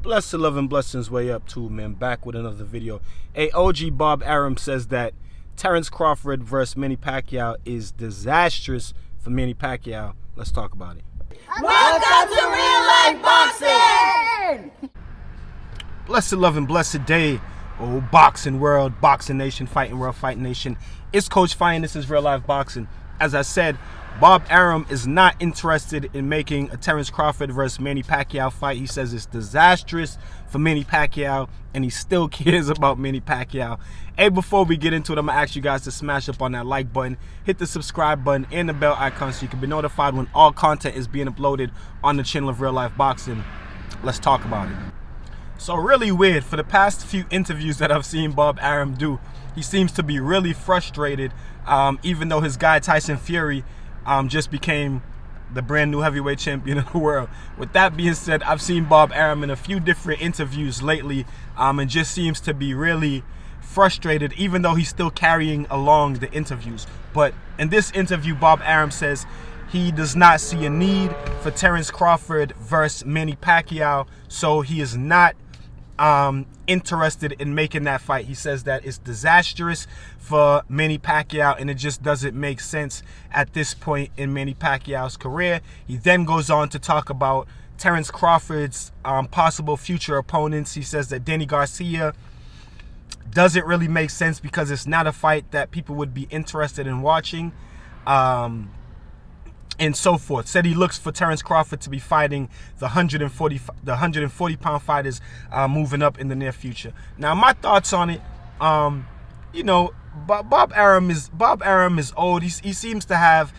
Blessed love and blessings way up too, man. Back with another video. A OG Bob Arum says that Terence Crawford versus Manny Pacquiao is disastrous for Manny Pacquiao. Let's talk about it. Welcome to Real Life Boxing! Blessed love and blessed day, oh boxing world, boxing nation, fighting world, fighting nation. It's Coach Fine. This is Real Life Boxing. As I said, Bob Arum is not interested in making a Terence Crawford versus Manny Pacquiao fight. He says it's disastrous for Manny Pacquiao, and he still cares about Manny Pacquiao. Hey, before we get into it, I'm going to ask you guys to smash up on that like button, hit the subscribe button, and the bell icon so you can be notified when all content is being uploaded on the channel of Real Life Boxing. Let's talk about it. So really weird, for the past few interviews that I've seen Bob Arum do, he seems to be really frustrated, even though his guy Tyson Fury just became the brand new heavyweight champion of the world. With that being said, I've seen Bob Arum in a few different interviews lately, and just seems to be really frustrated, even though he's still carrying along the interviews. But in this interview, Bob Arum says he does not see a need for Terence Crawford versus Manny Pacquiao, so he is not interested in making that fight. He says that it's disastrous for Manny Pacquiao and it just doesn't make sense at this point in Manny Pacquiao's career. He then goes on to talk about Terence Crawford's possible future opponents. He says that Danny Garcia doesn't really make sense because it's not a fight that people would be interested in watching, and so forth. Said he looks for Terence Crawford to be fighting the 140 pound fighters moving up in the near future. Now my thoughts on it, you know, Bob Arum is old. He seems to have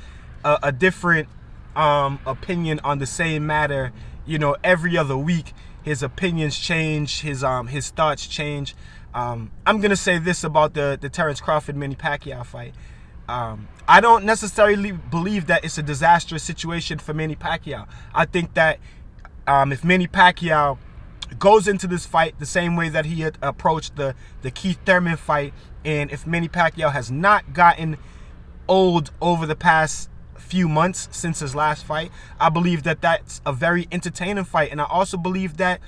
a different opinion on the same matter. You know, every other week his opinions change, his thoughts change. I'm gonna say this about the Terence Crawford Manny Pacquiao fight. I don't necessarily believe that it's a disastrous situation for Manny Pacquiao. I think that if Manny Pacquiao goes into this fight the same way that he had approached the Keith Thurman fight, and if Manny Pacquiao has not gotten old over the past few months since his last fight, I believe that that's a very entertaining fight. And I also believe that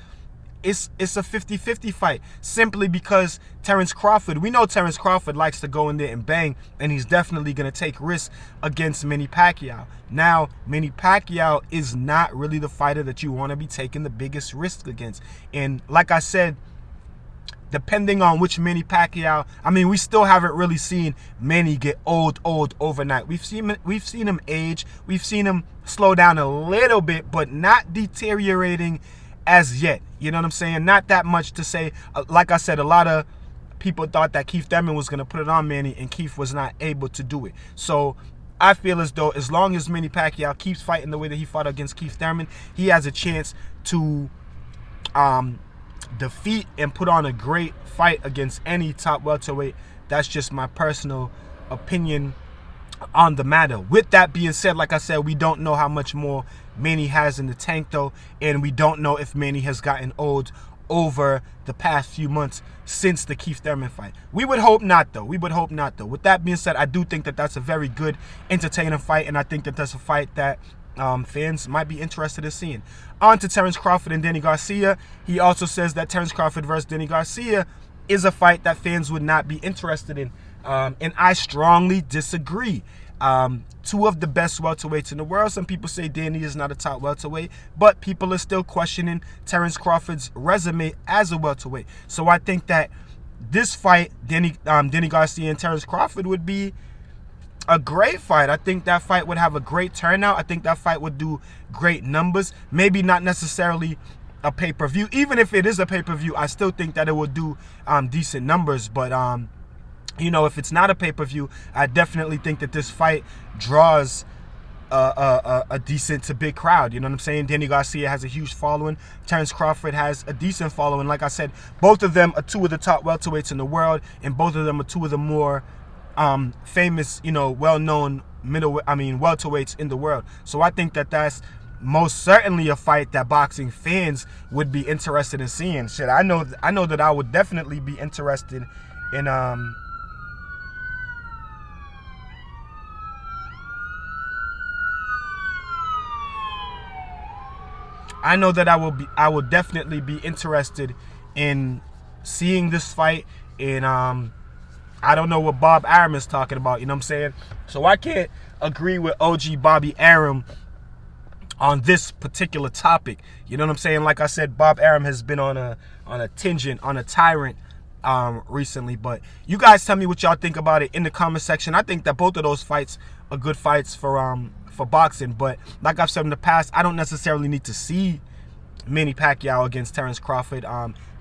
it's a 50-50 fight, simply because Terence Crawford, we know Terence Crawford likes to go in there and bang, and he's definitely going to take risks against Manny Pacquiao. Now, Manny Pacquiao is not really the fighter that you want to be taking the biggest risk against. And like I said, depending on which Manny Pacquiao, I mean, we still haven't really seen Manny get old overnight. We've seen him age, we've seen him slow down a little bit, but not deteriorating as yet. You know what I'm saying? Not that much to say. Like I said, a lot of people thought that Keith Thurman was going to put it on Manny, and Keith was not able to do it. So I feel as though as long as Manny Pacquiao keeps fighting the way that he fought against Keith Thurman, he has a chance to defeat and put on a great fight against any top welterweight. That's just my personal opinion on the matter. With that being said, like I said, we don't know how much more Manny has in the tank though, and we don't know if Manny has gotten old over the past few months since the Keith Thurman fight. We would hope not though. With that being said, I do think that that's a very good, entertaining fight, and I think that that's a fight that fans might be interested in seeing. On to Terence Crawford and Danny Garcia. He also says that Terence Crawford versus Danny Garcia is a fight that fans would not be interested in. And I strongly disagree. Two of the best welterweights in the world. Some people say Danny is not a top welterweight, but people are still questioning Terence Crawford's resume as a welterweight. So I think that this fight, Danny Garcia and Terence Crawford, would be a great fight. I think that fight would have a great turnout. I think that fight would do great numbers. Maybe not necessarily a pay-per-view. Even if it is a pay-per-view, I still think that it would do decent numbers. But you know, if it's not a pay-per-view, I definitely think that this fight draws a decent to big crowd. You know what I'm saying? Danny Garcia has a huge following. Terence Crawford has a decent following. Like I said, both of them are two of the top welterweights in the world, and both of them are two of the more famous, you know, well-known welterweights in the world. So I think that that's most certainly a fight that boxing fans would be interested in seeing. Shit, I know that I would definitely be interested in I know that I will definitely be interested in seeing this fight. And I don't know what Bob Arum is talking about, you know what I'm saying? So I can't agree with OG Bobby Arum on this particular topic. You know what I'm saying? Like I said, Bob Arum has been on a tangent, on a tyrant recently. But you guys tell me what y'all think about it in the comment section. I think that both of those fights are good fights for boxing. But like I've said in the past, I don't necessarily need to see Manny Pacquiao against Terence Crawford.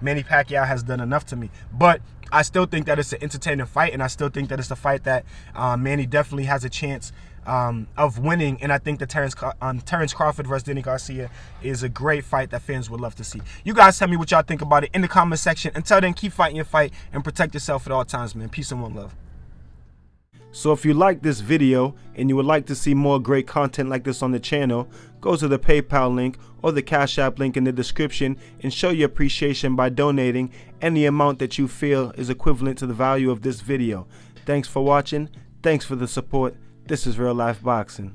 Manny Pacquiao has done enough to me. But I still think that it's an entertaining fight, and I still think that it's a fight that Manny definitely has a chance of winning. And I think that Terence Crawford versus Danny Garcia is a great fight that fans would love to see. You guys tell me what y'all think about it in the comment section. Until then, keep fighting your fight and protect yourself at all times, man. Peace and one love. So if you like this video and you would like to see more great content like this on the channel, go to the PayPal link or the Cash App link in the description and show your appreciation by donating any amount that you feel is equivalent to the value of this video. Thanks for watching. Thanks for the support. This is Real Life Boxing.